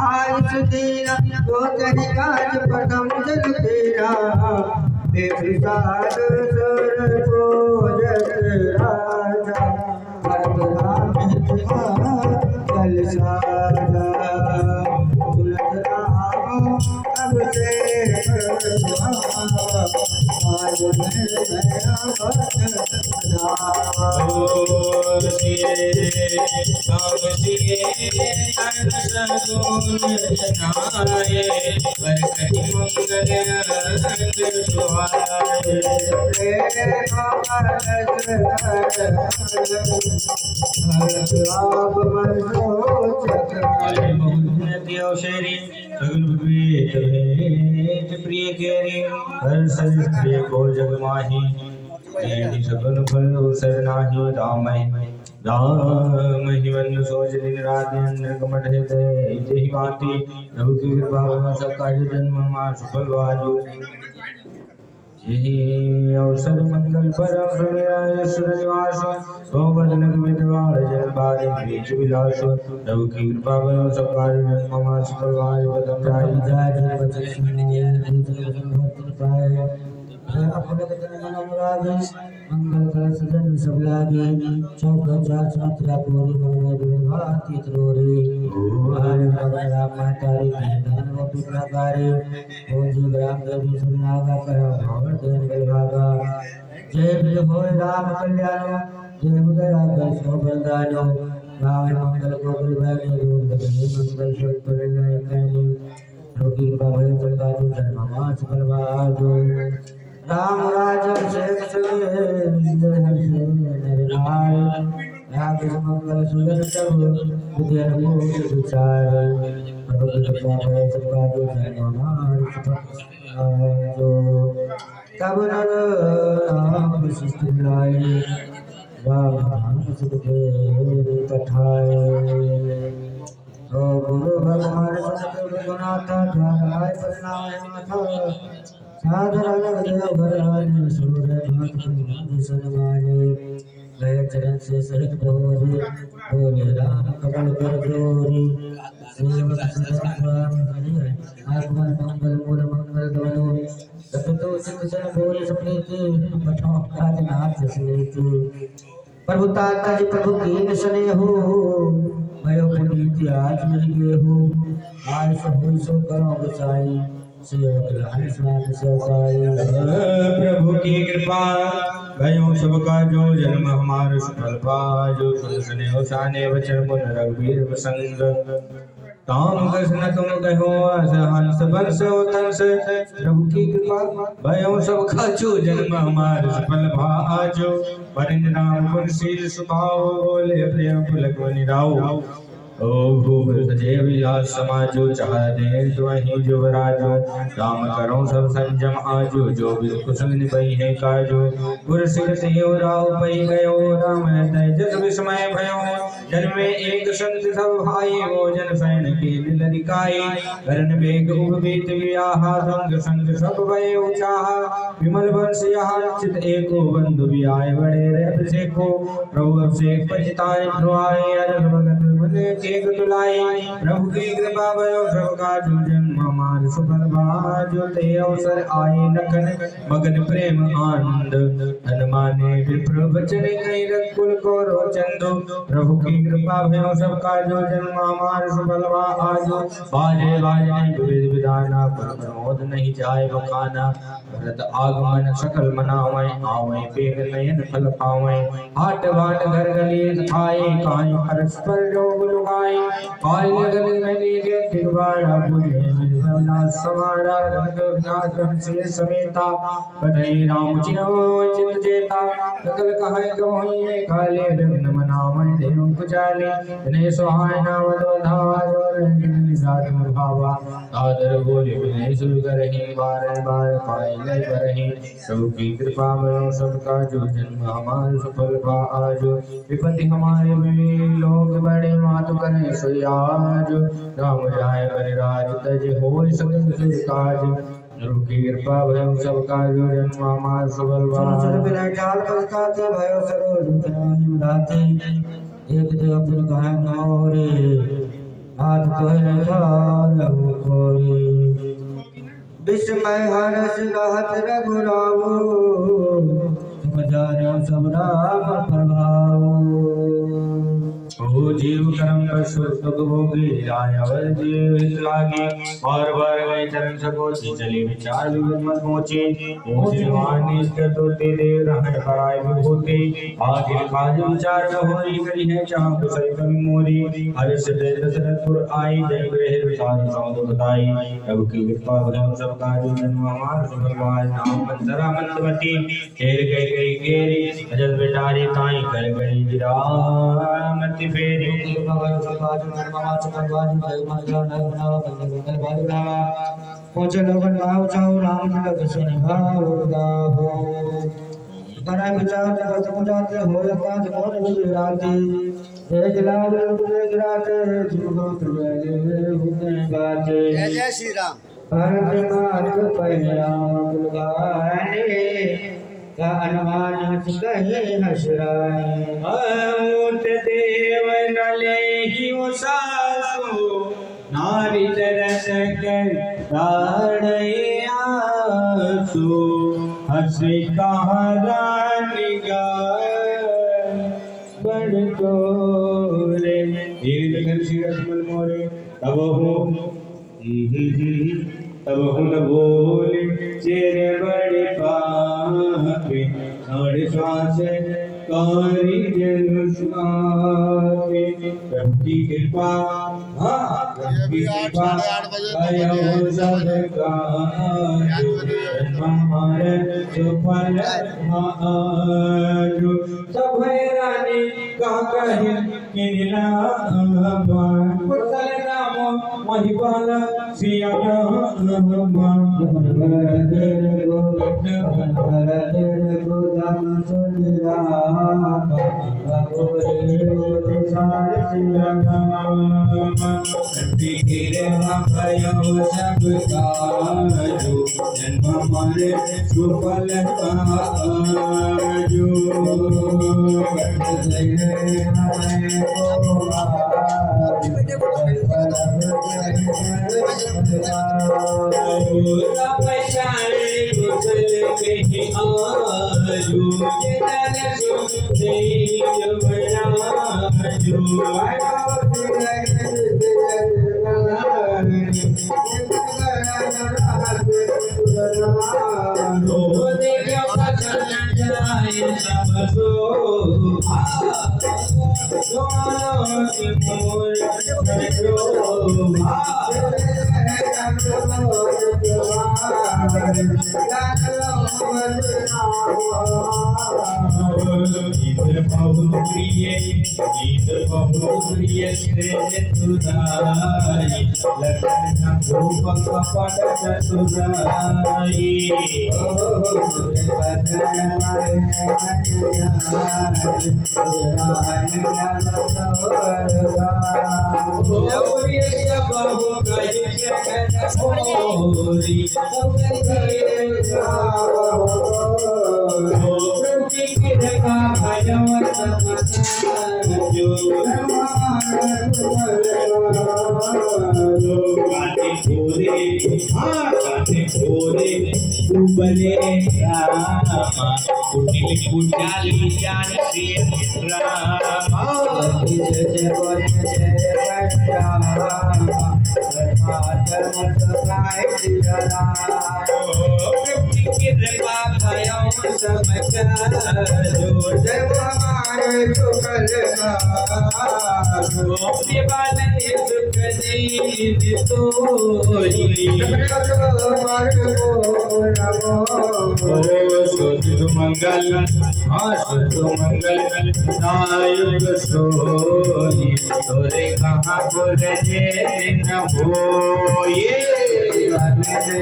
आयुष तेरा वो तेरी काज प्रथम जल तेरा बेफिसाद सुर पूजत राजा भरत राम कल साजा तुलत राम अब से आज मैं नया प्रिय केरे हर सज प्रिय को जग माही सगुन फल अवसर नाही राम ही वन सोच दिन रात निर्गमट हृदय जहि भांति प्रभु की कृपा सबका जन्म मां सफल वाजो यही अवसर मंगल पर निवास सो बदन विद्वार जन बारे बीच विलास प्रभु की कृपा पर सबका जन्म मां सफल वाजो बदन जाय मंगल कर सजन सब लागे चौक चार मात्रा पूरी मन में भांति त्रोरे ओ हरे राम तारी धन वो पिताकारी ओ जी ग्राम देवी सुनागा कर भवन देन विभागा जय जय होय राम कल्याण जय उदय कर सो बंदानो राम मंगल को विभागे दूर बदले मंगल शोध लय कहनी रोगी बाबा चलता जो जन्म मास परवाजो राम राज शेख सगे नरनाय राग मंगल सुगन सब विद्या को विचार प्रभु कृपा है सबका जो जन्म जो तब नर राम विशिष्ट लाए राम नाम सुख के कथाए ओ गुरु भगवान सत गुरुनाथ ध्यानाय प्रणाम साधरण देव भरवानी सूर्य भात सनमाने गए चरण से सहित बोले बोले राम कमल कर जोरी सेवक सदाम हरि आगमन मंगल मूल मंगल दोनों तपितो सिंह सन बोले सप्रीति पठो काज नाथ सनेति प्रभु ताता जी प्रभु कीन सने हो भयो पुनीति आज नहीं गे हो आज सब सो करो बचाई प्रभु की कृपा भयो सबका जो जन्म हमार सफल पाजो सुन हो साने वचन मुन रघुवीर प्रसंग ताम कृष्ण तुम कहो हंस बंस तंस प्रभु की कृपा भयो सबका जो जन्म हमार सफल भाजो परिंद नाम पुरशील सुभाव बोले प्रिय पुलक निराओ ओ भूप सजे विलास समाजो चाह दे वही जुवराजो राम करो सब संजम आजो जो भी कुशल निभई है काजो गुर सिंह सिंह राव पई गयो राम तेजस विस्मय भयो जन्मे एक संत सब भाई वो जन सैन के दिलरिकाई करण बेग उबीत वियाहा संग संग सब भय उचाहा विमल वंश यहा चित एको बंधु बियाय बड़े रहत से को प्रभु अभिषेक पजिताय प्रवाय अरग भगत मने एक तुलाई प्रभु की कृपा भयो सबका जो जन्म हमार सफल भाजो ते अवसर आए लखन मगन प्रेम आनंद धन माने विप्र वचन कई रकुल को रोचंदो प्रभु की कृपा भयो सबका जो जन्म हमार सफल भाजो बाजे बाजे विविध विधाना पर प्रमोद नहीं जाए बखाना भरत आगमन सकल मनावे आवे बेग नयन फल पावे हाट बाट घर गली खाए काई परस्पर लोग लुगाए काल गली गली के तिरवाड़ा बुझे ना समारा रंग से समेता कन्हई राम चिन्हो चित जेता सकल कहे कहोइए काले विघ्न मनावे देव कुचाले इन्हें सुहाय नाम वधावा जोर साध भावा आदर बोले विनय सुर करहि बार बार पाई लय करहि प्रभु की कृपा में सबका जो जन्म हमार सफल आजो विपत्ति हमारे में लोग बड़े मातु करे सुयाज राम जाय कर राज तज होय सकल सुर काज प्रभु की कृपा भयो सबका जो जन्म हमार सफल चल बिना जाल पलकाते भयो सरोज राते एक देव फिर कहे नौरे हाथ कहने जाऊ कोरे विस्मय हरस गात रघुरावो तुम जानो सब राम प्रभावो ओ जीव कर्म पशु सुख भोगी राय अवर जीव हित लागे और बार गए चरण सकोची चली विचार विगत मत पहुँचे मोची वाणी कर तोते देव रहन पराय विभूति आखिर काज विचार होरी करी है चाह कुशल कवि मोरी हर्ष दे दशरथपुर आई जय ग्रह विचार सौद बताई प्रभु की कृपा भजन सब काज जन्म हमार सुभगवान नाम मंतरा मंतमती घेर गई घेरी अजल बेटारी ताई कर गई विरामति फेरी भगवान समाज में माच भगवान जय माता नरना बंदे भगवान पहुंचे लोगन गाँव जाओ राम लग सुन भाव गाहो बड़ा विचार जगत मुझाते हो काज मोर गुजराती एक लाल गुजराते जुगो तुले हुने गाते जय जय श्री राम भारत मार्ग पहिया गुलगाने का अनुमान कहे हसराए अमूर्त देव नले ही सासु नारी तरस कर आसु हंसी कहारा निगाह बड़ तोरे धीरे धीरे श्री रसमल मोरे तब हो न बोले चेरे बड़े पापे साढ़े श्वास कारी जन स्वापे प्रभु की कृपा हाँ प्रभु की कृपा आयो सबका हमारे सुफल आजो सब रानी का कहे किरना हमार कुशल नामो महिपाल सिया मंगल मंगल नायुग सोई तोरे कहाँ बोल जे न होए जो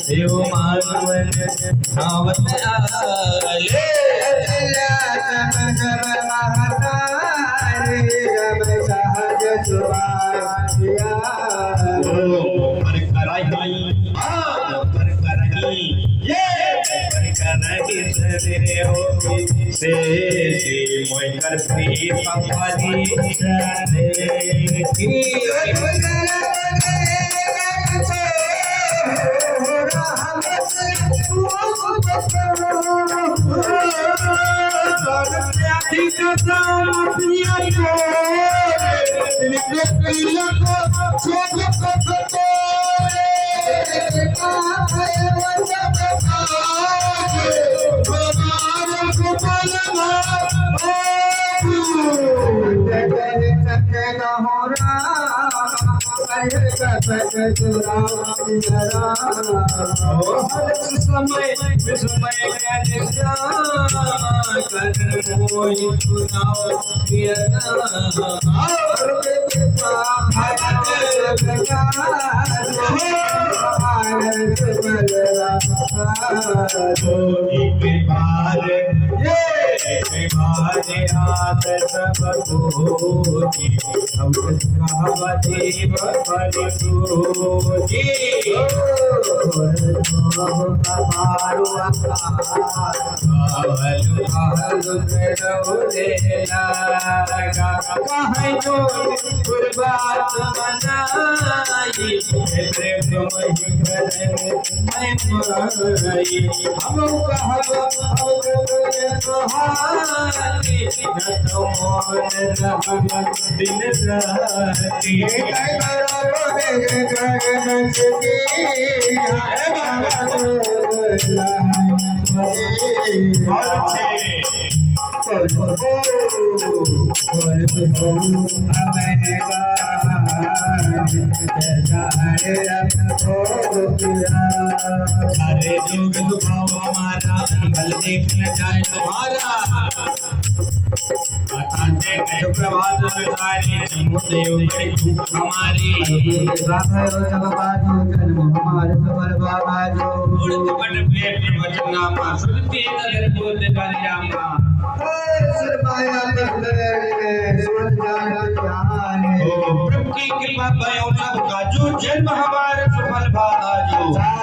देव मानवन नावत आले रे हो से मोय कर प्री पपाली रे की समय सारे जोग दुखाओ हमारा बल देखने जाए तुम्हारा प्रभात सारी समुद्र हमारी प्रभु की कृपा भयो सबका जो जन्म हमारे सफल भाजो